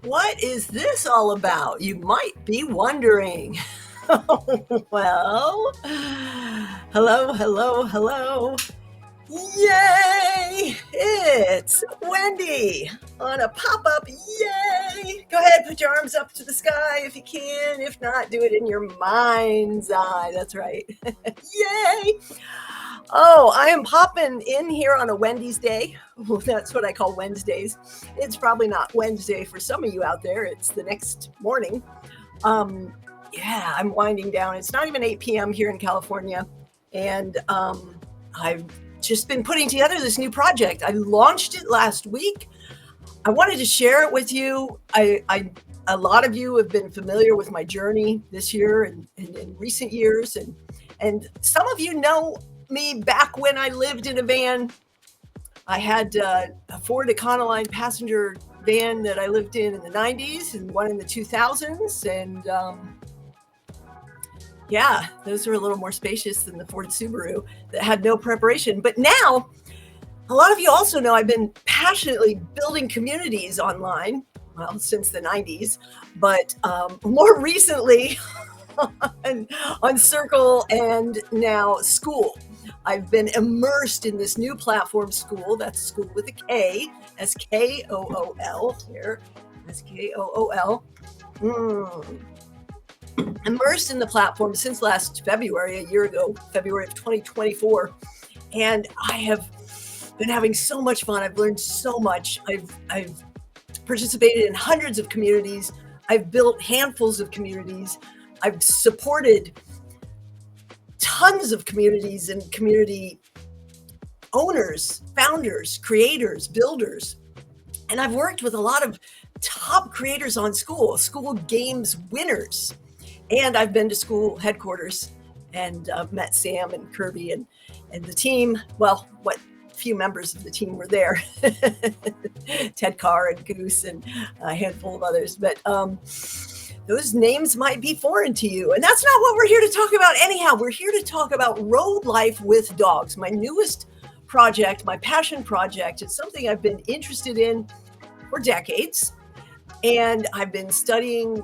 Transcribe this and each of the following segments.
What is this all about? You might be wondering. Well, hello, hello, hello. Yay! It's Wendy on a pop up. Yay! Go ahead, put your arms up to the sky if you can. If not, do it in your mind's eye. That's right. Yay! Oh, I am popping in here on a Wendy's day. That's what I call Wednesdays. It's probably not Wednesday for some of you out there. It's the next morning. Um, yeah, I'm winding down. It's not even 8 p.m. here in California. And I've just been putting together this new project. I launched it last week. I wanted to share it with you. A lot of you have been familiar with my journey this year and in recent years. And some of you know me back when I lived in a van. I had a Ford Econoline passenger van that I lived in the 90s and one in the 2000s. And yeah, those are a little more spacious than the Ford Subaru that had no preparation. But now, a lot of you also know I've been passionately building communities online, well, since the 90s, but more recently on Circle and now Skool. I've been immersed in this new platform, Skool. That's Skool with a K, Skool here, Skool. Immersed in the platform since last February, a year ago, February of 2024. And I have been having so much fun. I've learned so much. I've participated in hundreds of communities. I've built handfuls of communities. I've supported tons of communities and community owners, founders, creators, builders. And I've worked with a lot of top creators on Skool Games winners. And I've been to Skool headquarters and met Sam and Kirby and the team. Well, what few members of the team were there. Ted Carr and Goose and a handful of others. But those names might be foreign to you. And that's not what we're here to talk about anyhow. We're here to talk about road life with dogs, my newest project, my passion project. It's something I've been interested in for decades. And I've been studying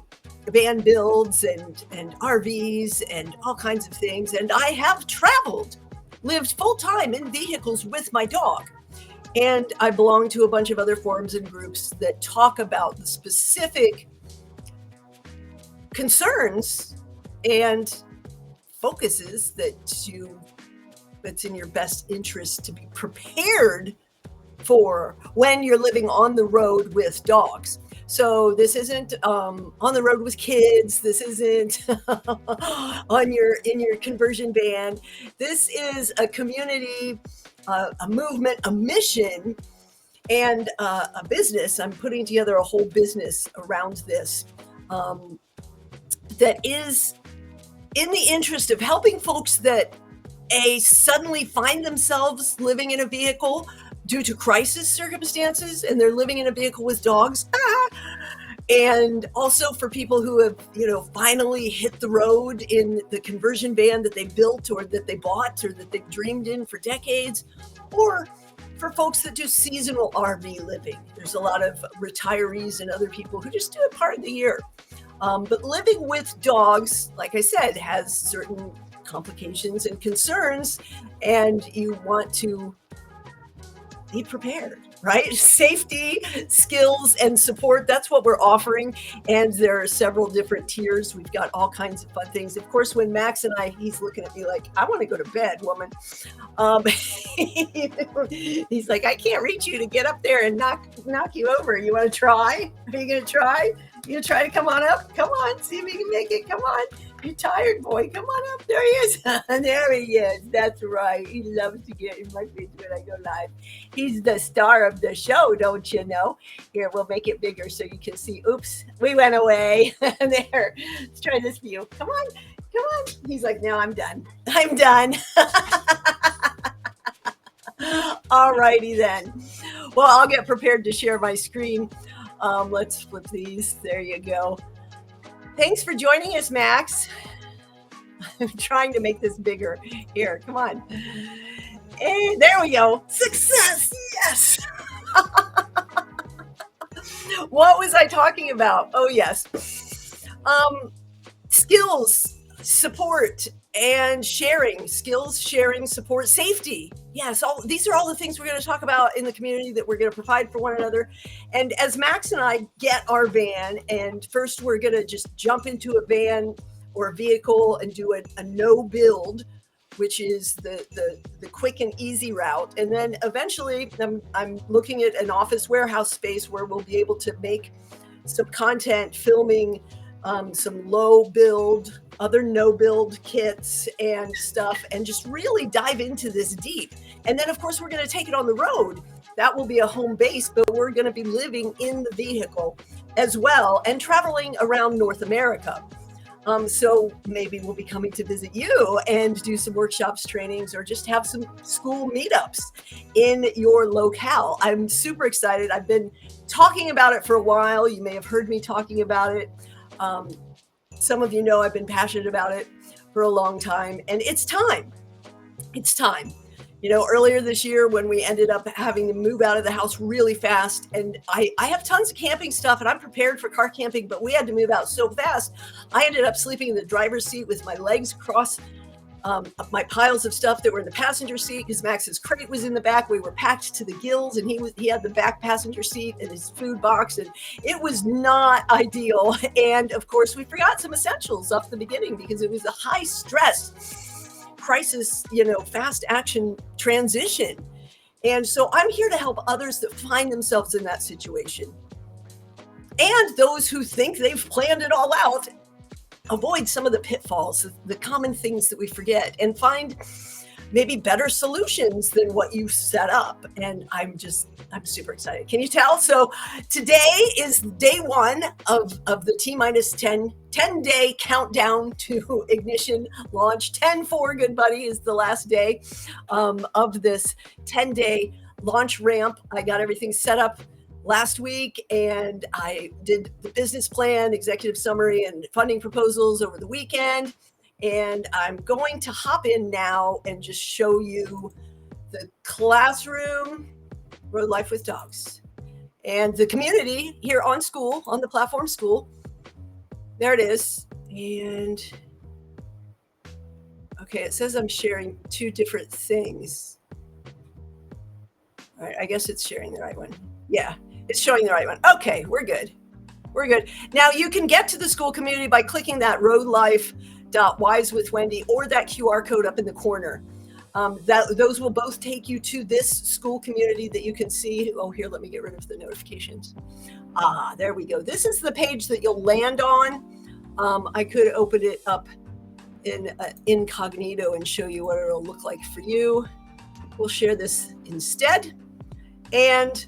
van builds and RVs and all kinds of things. And I have lived full time in vehicles with my dog. And I belong to a bunch of other forums and groups that talk about the specific concerns and focuses that's in your best interest to be prepared for when you're living on the road with dogs. So this isn't on the road with kids. This isn't in your conversion van. This is a community, a movement, a mission, and a business. I'm putting together a whole business around this that is in the interest of helping folks that suddenly find themselves living in a vehicle due to crisis circumstances, and they're living in a vehicle with dogs. And also for people who have, finally hit the road in the conversion van that they built or that they bought or that they've dreamed in for decades, or for folks that do seasonal RV living. There's a lot of retirees and other people who just do it part of the year. But living with dogs, like I said, has certain complications and concerns, and you want to be prepared, right? Safety, skills, and support. That's what we're offering. And there are several different tiers. We've got all kinds of fun things. Of course, when Max and he's looking at me like, I want to go to bed, woman. He's like, I can't reach you to get up there and knock you over. You want to try? Are you going to try? You going to try to come on up? Come on, see if you can make it. Come on. You're tired, boy. Come on up. There he is. There he is. That's right. He loves to get in my face when I go live. He's the star of the show, don't you know? Here, we'll make it bigger so you can see. Oops, we went away. There. Let's try this view. Come on. Come on. He's like, no, I'm done. I'm done. All righty then. Well, I'll get prepared to share my screen. Let's flip these. There you go. Thanks for joining us, Max. I'm trying to make this bigger. Here, come on. Hey, there we go. Success, yes. What was I talking about? Oh, yes. Skills, support, and sharing. Skills, sharing, support, safety. Yes, these are all the things we're going to talk about in the community that we're going to provide for one another. And as Max and I get our van, and first we're going to just jump into a van or a vehicle and do a no build, which is the quick and easy route. And then eventually I'm looking at an office warehouse space where we'll be able to make some content filming some low build, other no build kits and stuff, and just really dive into this deep. And then of course we're going to take it on the road. That will be a home base, but we're going to be living in the vehicle as well and traveling around North America. So maybe we'll be coming to visit you and do some workshops, trainings, or just have some school meetups in your locale. I'm super excited. I've been talking about it for a while. You may have heard me talking about it. Some of you know I've been passionate about it for a long time, and it's time. It's time. You know, earlier this year when we ended up having to move out of the house really fast, and I have tons of camping stuff and I'm prepared for car camping, but we had to move out so fast. I ended up sleeping in the driver's seat with my legs across my piles of stuff that were in the passenger seat because Max's crate was in the back. We were packed to the gills, and he had the back passenger seat and his food box, and it was not ideal. And of course, we forgot some essentials off the beginning because it was a high stress crisis, fast action transition. And so I'm here to help others that find themselves in that situation, and those who think they've planned it all out, avoid some of the pitfalls, the common things that we forget, and find maybe better solutions than what you set up. And I'm super excited. Can you tell? So today is day one of the T-minus 10-day countdown to ignition launch. 10-4, good buddy, is the last day of this 10-day launch ramp. I got everything set up last week, and I did the business plan, executive summary, and funding proposals over the weekend. And I'm going to hop in now and just show you the classroom, Road Life with Dogs, and the community here on Skool, on the platform Skool. There it is. And okay, it says I'm sharing two different things. All right, I guess it's sharing the right one. Yeah, it's showing the right one. Okay, we're good. We're good. Now you can get to the Skool community by clicking that roadlife.wisewithwendy or that QR code up in the corner. Those will both take you to this Skool community that you can see. Oh, here, let me get rid of the notifications. There we go. This is the page that you'll land on. I could open it up in incognito and show you what it'll look like for you. We'll share this instead. And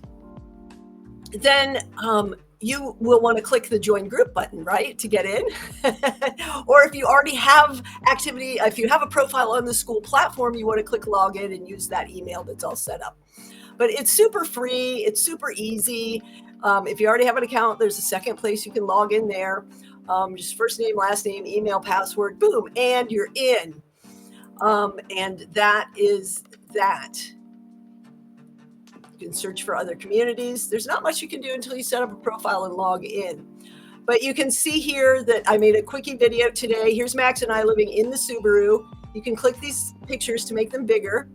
then you will want to click the join group button, right, to get in. Or if you already have activity, if you have a profile on the Skool platform, you want to click login and use that email that's all set up. But it's super free. It's super easy. If you already have an account, there's a second place you can log in there. Just first name, last name, email, password, boom, and you're in. And that is that. You can search for other communities. There's not much you can do until you set up a profile and log in. But you can see here that I made a quickie video today. Here's Max and I living in the Subaru. You can click these pictures to make them bigger.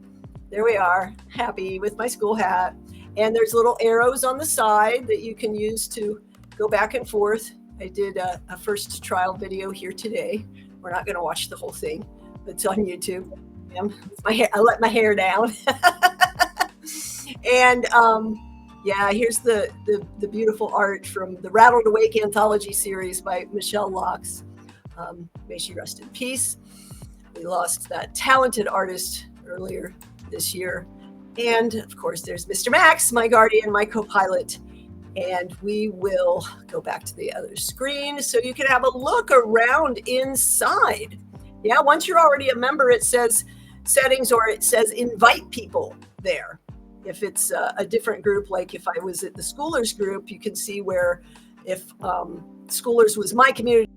There we are, happy with my school hat. And there's little arrows on the side that you can use to go back and forth. I did a first trial video here today. We're not going to watch the whole thing, but it's on YouTube. I let my hair down. And yeah, here's the beautiful art from the Rattled Awake anthology series by Michelle Locks. May she rest in peace. We lost that talented artist earlier this year. And of course, there's Mr. Max, my guardian, my co-pilot. And we will go back to the other screen so you can have a look around inside. Yeah, once you're already a member, it says settings, or it says invite people there. If it's a different group, like if I was at the Schoolers group, you can see where if Schoolers was my community,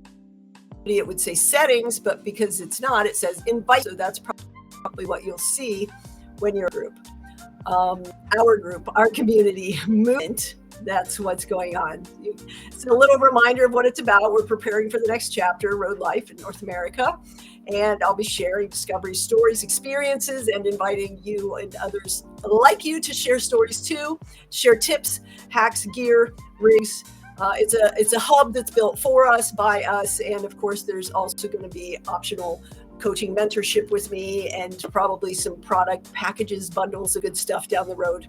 it would say settings, but because it's not, it says invite. So that's probably what you'll see when you're a group. our group, our community movement. That's what's going on. It's a little reminder of what it's about. We're preparing for the next chapter, Road Life in North America. And I'll be sharing discovery stories, experiences, and inviting you and others like you to share stories too, share tips, hacks, gear, rigs. It's a hub that's built for us, by us. And of course, there's also going to be optional coaching mentorship with me and probably some product packages, bundles of good stuff down the road.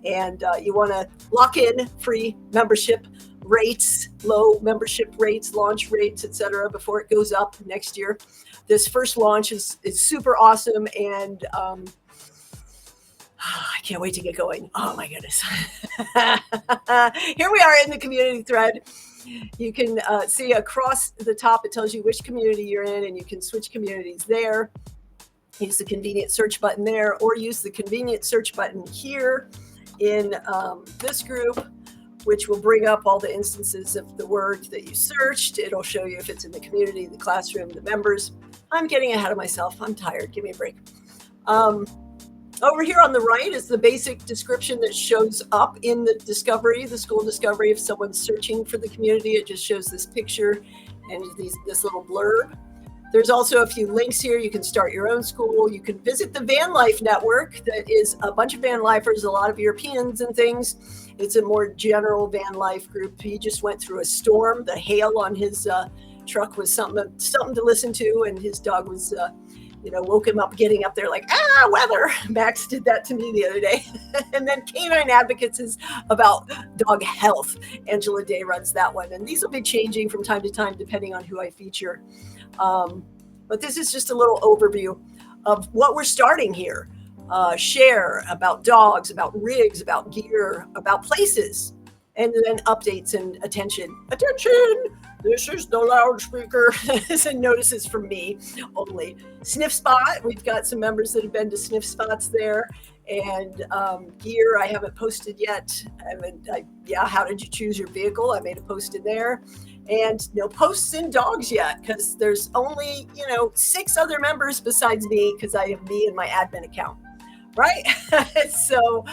And you want to lock in free membership rates, low membership rates, launch rates, etc., before it goes up next year. This first launch is super awesome, and I can't wait to get going. Oh my goodness. Here we are in the community thread. You can see across the top, it tells you which community you're in, and you can switch communities there. Use the convenient search button there, or use the convenient search button here in this group, which will bring up all the instances of the word that you searched. It'll show you if it's in the community, the classroom, the members. I'm getting ahead of myself. I'm tired. Give me a break. Over here on the right is the basic description that shows up in the discovery, the Skool discovery. If someone's searching for the community, it just shows this picture and this little blurb. There's also a few links here. You can start your own school. You can visit the Van Life Network. That is a bunch of van lifers, a lot of Europeans and things. It's a more general van life group. He just went through a storm. The hail on his truck was something to listen to, and his dog was, woke him up getting up there like, weather. Max did that to me the other day. And then Canine Advocates is about dog health. Angela Day runs that one. And these will be changing from time to time depending on who I feature. But this is just a little overview of what we're starting here. Share about dogs, about rigs, about gear, about places, and then updates and attention. Attention! This is the loudspeaker. And notices from me only. Sniff Spot. We've got some members that have been to Sniff Spots there. And gear I haven't posted yet. How did you choose your vehicle? I made a post in there. And no posts in dogs yet, because there's only 6 other members besides me, because I have me in my admin account, right? So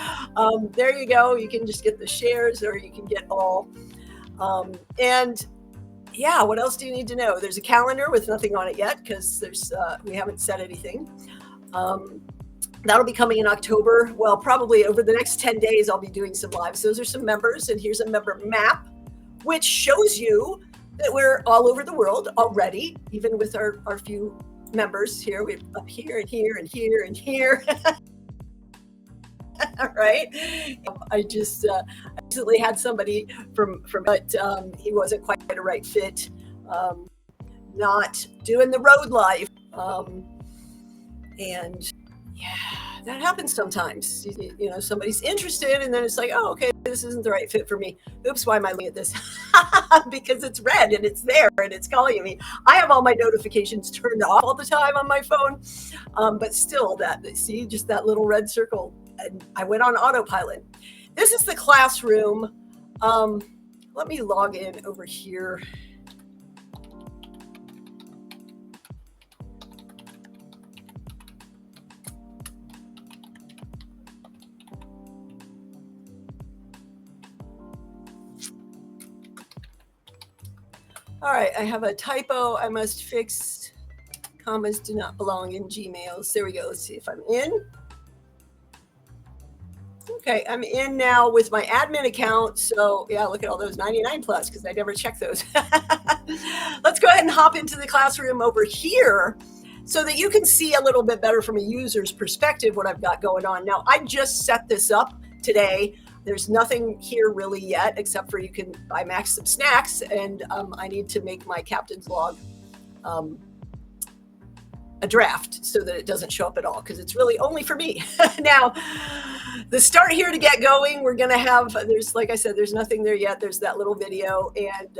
there you go. You can just get the shares, or you can get all. What else do you need to know? There's a calendar with nothing on it yet, because we haven't said anything. That'll be coming in October. Well, probably over the next 10 days, I'll be doing some lives. Those are some members, and here's a member map, which shows you that we're all over the world already, even with our few members here. We're up here and here and here and here. Right? I just recently had somebody but he wasn't quite the right fit. Not doing the road life. That happens sometimes. Somebody's interested, and then it's like, oh, okay, this isn't the right fit for me. Oops, why am I looking at this? Because it's red and it's there and it's calling me. I have all my notifications turned off all the time on my phone, but still, just that little red circle, and I went on autopilot. This is the classroom. Let me log in over here. All right, I have a typo I must fix. Commas do not belong in Gmails. There we go. Let's see if I'm in. Okay, I'm in now with my admin account. So yeah, look at all those 99 plus, because I never check those. Let's go ahead and hop into the classroom over here so that you can see a little bit better from a user's perspective what I've got going on. Now, I just set this up today. There's nothing here really yet, except for you can buy Max some snacks, and I need to make my captain's log a draft so that it doesn't show up at all, because it's really only for me. Now, the start here to get going, we're going to have, like I said, there's nothing there yet. There's that little video, and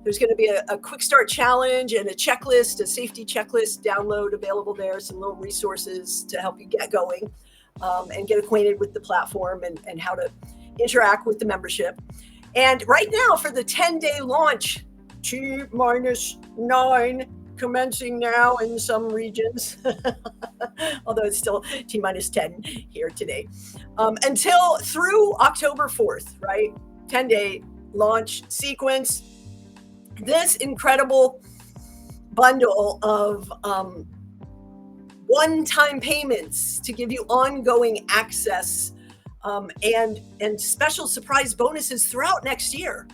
there's going to be a quick start challenge and a checklist, a safety checklist download available there, some little resources to help you get going. And get acquainted with the platform and how to interact with the membership. And right now for the 10-day launch, T-9, commencing now in some regions, although it's still T minus 10 here today, until through October 4th, right? 10-day launch sequence. This incredible bundle of one-time payments to give you ongoing access and special surprise bonuses throughout next year,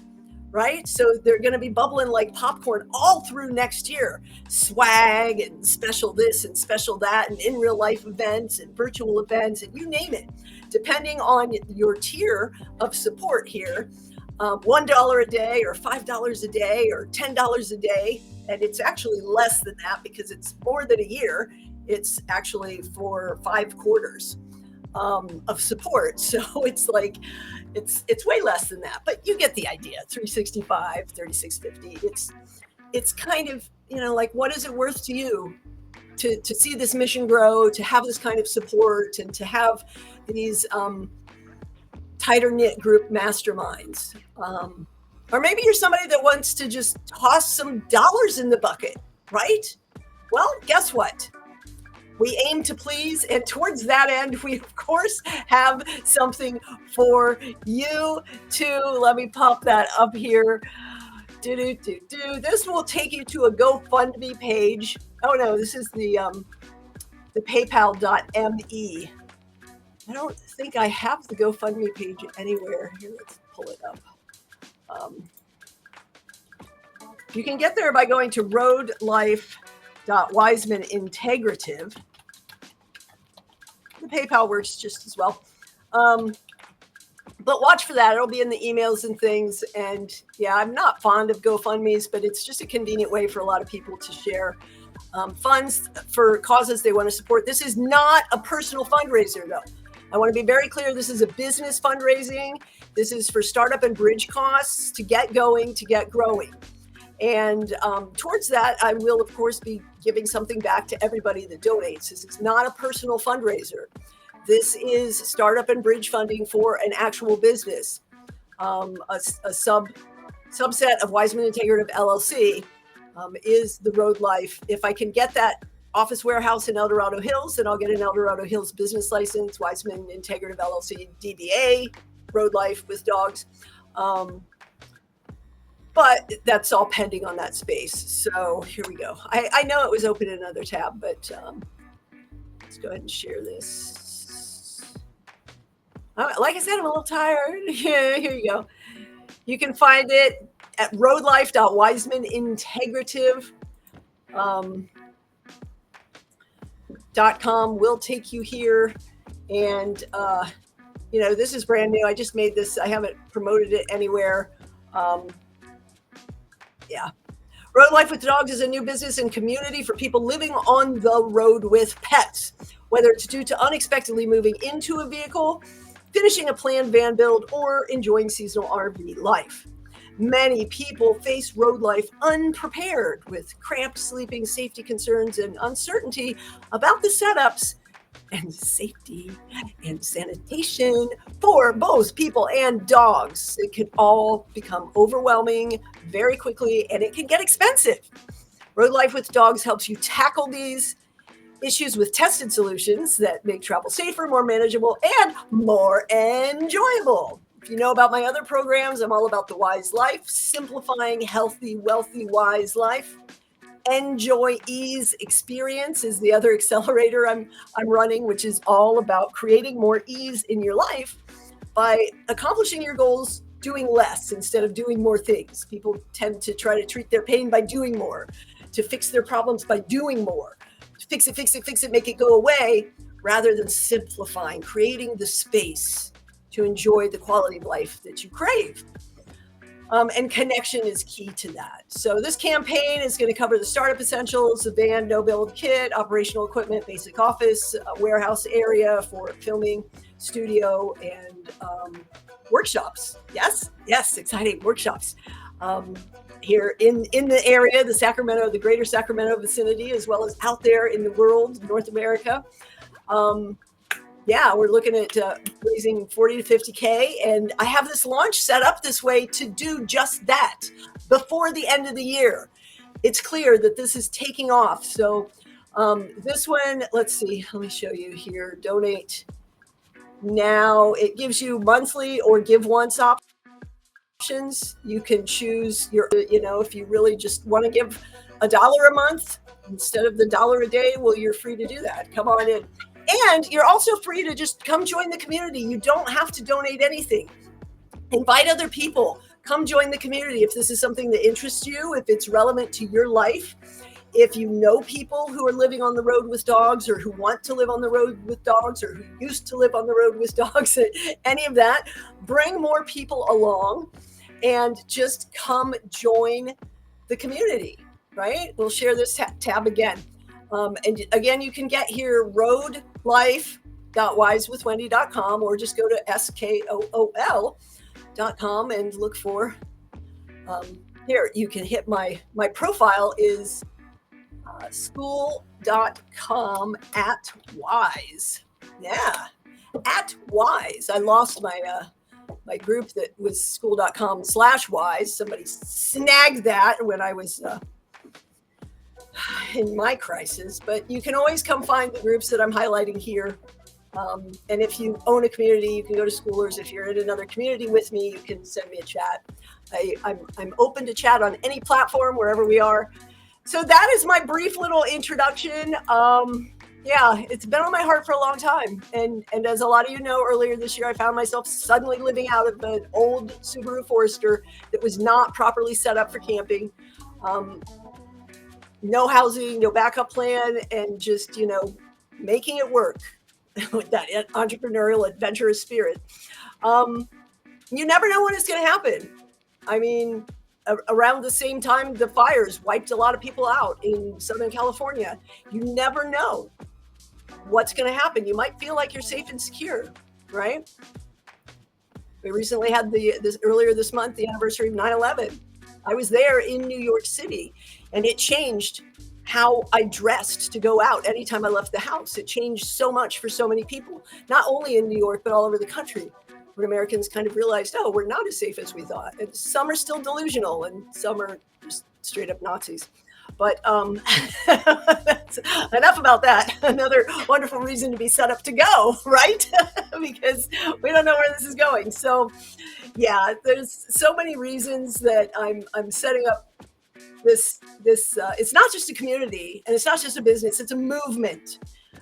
right? So they're going to be bubbling like popcorn all through next year. Swag and special this and special that and in real life events and virtual events and you name it, depending on your tier of support here. $1 a day or $5 a day or $10 a day. And it's actually less than that because it's more than a year. It's actually for 5 quarters of support. So it's like, it's way less than that, but you get the idea. 365, 3650. It's kind of, like, what is it worth to you to see this mission grow, to have this kind of support and to have these tighter knit group masterminds. Or maybe you're somebody that wants to just toss some dollars in the bucket, right? Well, guess what? We aim to please, and towards that end, we of course have something for you too. Let me pop that up here. This will take you to a GoFundMe page. Oh no, this is the PayPal.me. I don't think I have the GoFundMe page anywhere. Here, let's pull it up. You can get there by going to roadlife.wiseman.integrative. The PayPal works just as well. But watch for that. It'll be in the emails and things. And yeah, I'm not fond of GoFundMes, but it's just a convenient way for a lot of people to share funds for causes they want to support. This is not a personal fundraiser, though. I want to be very clear. This is a business fundraising. This is for startup and bridge costs to get going, to get growing. And towards that, I will, of course, be giving something back to everybody that donates. This is not a personal fundraiser. This is startup and bridge funding for an actual business, a subset of Wiseman Integrative LLC is the Road Life. If I can get that office warehouse in El Dorado Hills, then I'll get an El Dorado Hills business license, Wiseman Integrative LLC, DBA, Road Life with dogs. But that's all pending on that space. So here we go. I know it was open in another tab, but let's go ahead and share this. Like I said, I'm a little tired. Here you go. You can find it at roadlife.wisemanintegrative.com. Will take you here. And, this is brand new. I just made this. I haven't promoted it anywhere. Yeah. Road Life with Dogs is a new business and community for people living on the road with pets, whether it's due to unexpectedly moving into a vehicle, finishing a planned van build, or enjoying seasonal RV life. Many people face road life unprepared with cramped sleeping, safety concerns, and uncertainty about the setups and safety and sanitation for both people and dogs. It can all become overwhelming very quickly, and it can get expensive. Road Life with Dogs helps you tackle these issues with tested solutions that make travel safer, more manageable, and more enjoyable. If you know about my other programs, I'm all about the wise life, simplifying healthy, wealthy, wise life. Enjoy Ease Experience is the other accelerator I'm running, which is all about creating more ease in your life by accomplishing your goals, doing less instead of doing more things. People tend to try to treat their pain by doing more, to fix their problems by doing more, fix it, make it go away, rather than simplifying, creating the space to enjoy the quality of life that you crave. And connection is key to that. So this campaign is going to cover the startup essentials, the van, no build kit, operational equipment, basic office, warehouse area for filming, studio, and workshops. Yes, exciting workshops here in the area, the greater Sacramento vicinity, as well as out there in the world, North America. We're looking at raising 40 to 50K, and I have this launch set up this way to do just that before the end of the year. it's clear that this is taking off. So this one, let's see, let me show you here. Donate now. It gives you monthly or give once options. You can choose your, if you really just want to give $1 a month instead of the $1 a day, well, you're free to do that. Come on in. And you're also free to just come join the community. You don't have to donate anything. Invite other people. Come join the community if this is something that interests you, if it's relevant to your life. If you know people who are living on the road with dogs, or who want to live on the road with dogs, or who used to live on the road with dogs, any of that, bring more people along and just come join the community, right? We'll share this tab again. And again, you can get here roadlife.wisewithwendy.com, or just go to skool.com and look for here. You can hit my profile is skool.com @wise. Yeah, @wise. I lost my group that was skool.com/wise. Somebody snagged that when I was in my crisis, but you can always come find the groups that I'm highlighting here. And if you own a community, you can go to Schoolers. If you're in another community with me, you can send me a chat. I'm open to chat on any platform, wherever we are. So that is my brief little introduction. Yeah, it's been on my heart for a long time. And as a lot of you know, earlier this year, I found myself suddenly living out of an old Subaru Forester that was not properly set up for camping. No housing, no backup plan, and just, making it work with that entrepreneurial, adventurous spirit. You never know when it's going to happen. I mean, around the same time the fires wiped a lot of people out in Southern California, you never know what's going to happen. You might feel like you're safe and secure, right? We recently had earlier this month, the anniversary of 9/11. I was there in New York City, and it changed how I dressed to go out anytime I left the house. It changed so much for so many people, not only in New York, but all over the country, when Americans kind of realized, oh, we're not as safe as we thought. And some are still delusional, and some are just straight up Nazis. But that's enough about that. Another wonderful reason to be set up to go, right? Because we don't know where this is going. So yeah, there's so many reasons that I'm setting up this it's not just a community, and it's not just a business, it's a movement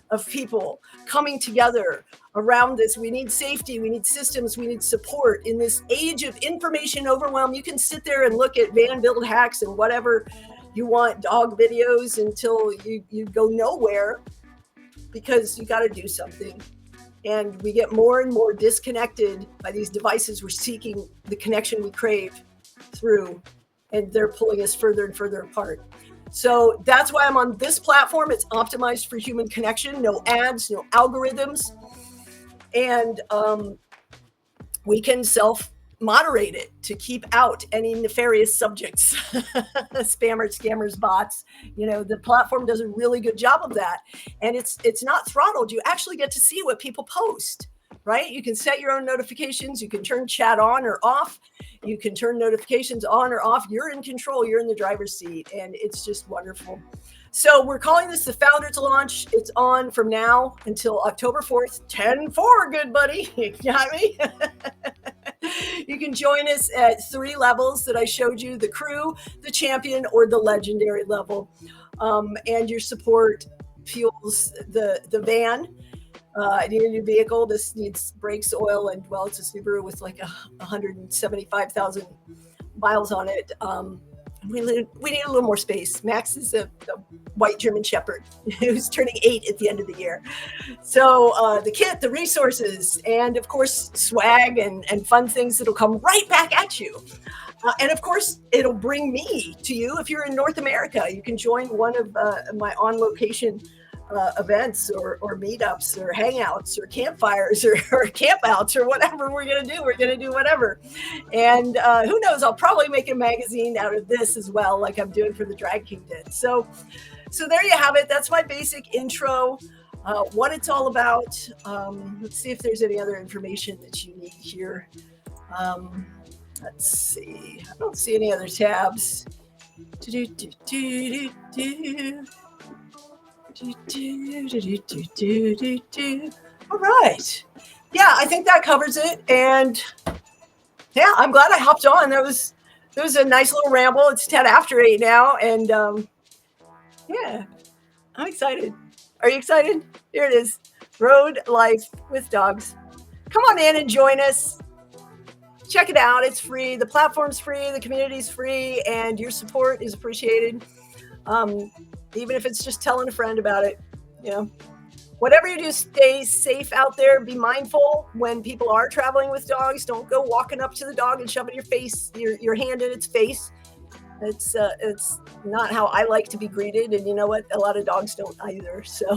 of people coming together around this. We need safety, we need systems, we need support in this age of information overwhelm. You can sit there and look at van build hacks and whatever you want, dog videos, until you go nowhere, because you got to do something. And we get more and more disconnected by these devices we're seeking the connection we crave through, and they're pulling us further and further apart. So that's why I'm on this platform. It's optimized for human connection, no ads, no algorithms. And we can self-moderate it to keep out any nefarious subjects, spammers, scammers, bots. The platform does a really good job of that. And it's not throttled. You actually get to see what people post, right? You can set your own notifications. You can turn chat on or off. You can turn notifications on or off. You're in control. You're in the driver's seat. And it's just wonderful. So we're calling this the Founders Launch. It's on from now until October 4th, 10/4, good buddy. You got me? You can join us at 3 levels that I showed you: the crew, the champion, or the legendary level. And your support fuels the van. I need a new vehicle. This needs brakes, oil, and well, it's a Subaru with like 175,000 miles on it. We need a little more space. Max is a white German Shepherd who's turning 8 at the end of the year. So the kit, the resources, and of course, swag and fun things that'll come right back at you. And of course, it'll bring me to you. If you're in North America, you can join one of my on-location events or meetups or hangouts or campfires or campouts or whatever we're going to do. We're going to do whatever. And who knows, I'll probably make a magazine out of this as well, like I'm doing for the Drag King did. So there you have it. That's my basic intro, what it's all about. Let's see if there's any other information that you need here. Let's see. I don't see any other tabs. Do, do, do, do, do. Do, do, do, do, do, do, do, do. All right. Yeah, I think that covers it. And yeah, I'm glad I hopped on. That was a nice little ramble. It's 10 after 8 now. And yeah, I'm excited. Are you excited? Here it is. Road life with dogs. Come on in and join us. Check it out. It's free. The platform's free. The community's free. And your support is appreciated. Um, Even if it's just telling a friend about it. You know, whatever you do, stay safe out there. Be mindful when people are traveling with dogs. Don't go walking up to the dog and shoving your hand in its face. It's not how I like to be greeted, and you know what? A lot of dogs don't either. So,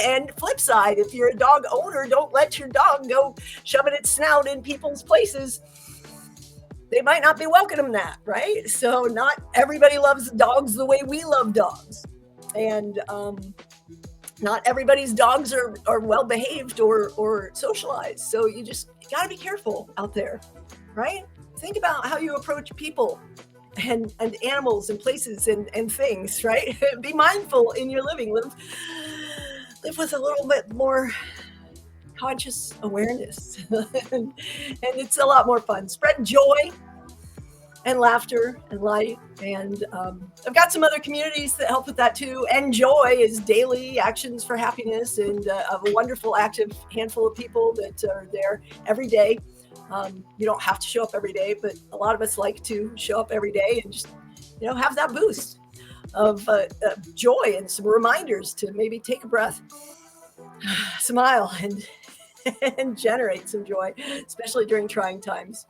and flip side, if you're a dog owner, don't let your dog go shoving its snout in people's places. They might not be welcoming that, right? So, not everybody loves dogs the way we love dogs, and not everybody's dogs are well behaved or socialized. So you got to be careful out there, right? Think about how you approach people and animals and places and things, right? Be mindful in your living. Live with a little bit more conscious awareness, and it's a lot more fun. Spread joy and laughter and light. And I've got some other communities that help with that too. And joy is daily actions for happiness, and a wonderful, active handful of people that are there every day. You don't have to show up every day, but a lot of us like to show up every day and just, have that boost of joy and some reminders to maybe take a breath, smile, and generate some joy, especially during trying times.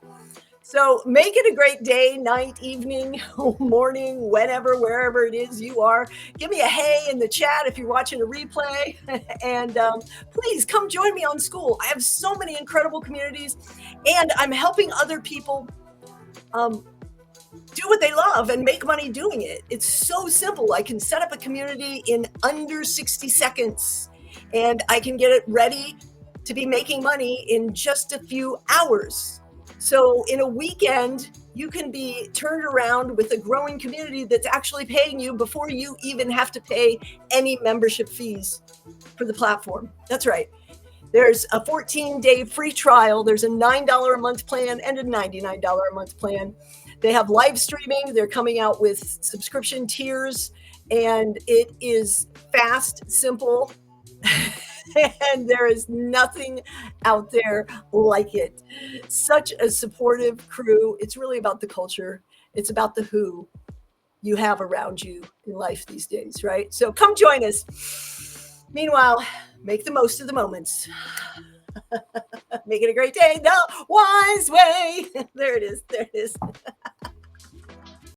So make it a great day, night, evening, morning, whenever, wherever it is you are. Give me a hey in the chat if you're watching a replay. And please come join me on Skool. I have so many incredible communities, and I'm helping other people do what they love and make money doing it. It's so simple. I can set up a community in under 60 seconds, and I can get it ready to be making money in just a few hours. So in a weekend, you can be turned around with a growing community that's actually paying you before you even have to pay any membership fees for the platform. That's right. There's a 14-day free trial. There's a $9 a month plan and a $99 a month plan. They have live streaming. They're coming out with subscription tiers, and it is fast, simple, and there is nothing out there like it. Such a supportive crew. It's really about the culture. It's about the who you have around you in life these days, right? So come join us. Meanwhile, make the most of the moments. Make it a great day the wise way. There it is. There it is.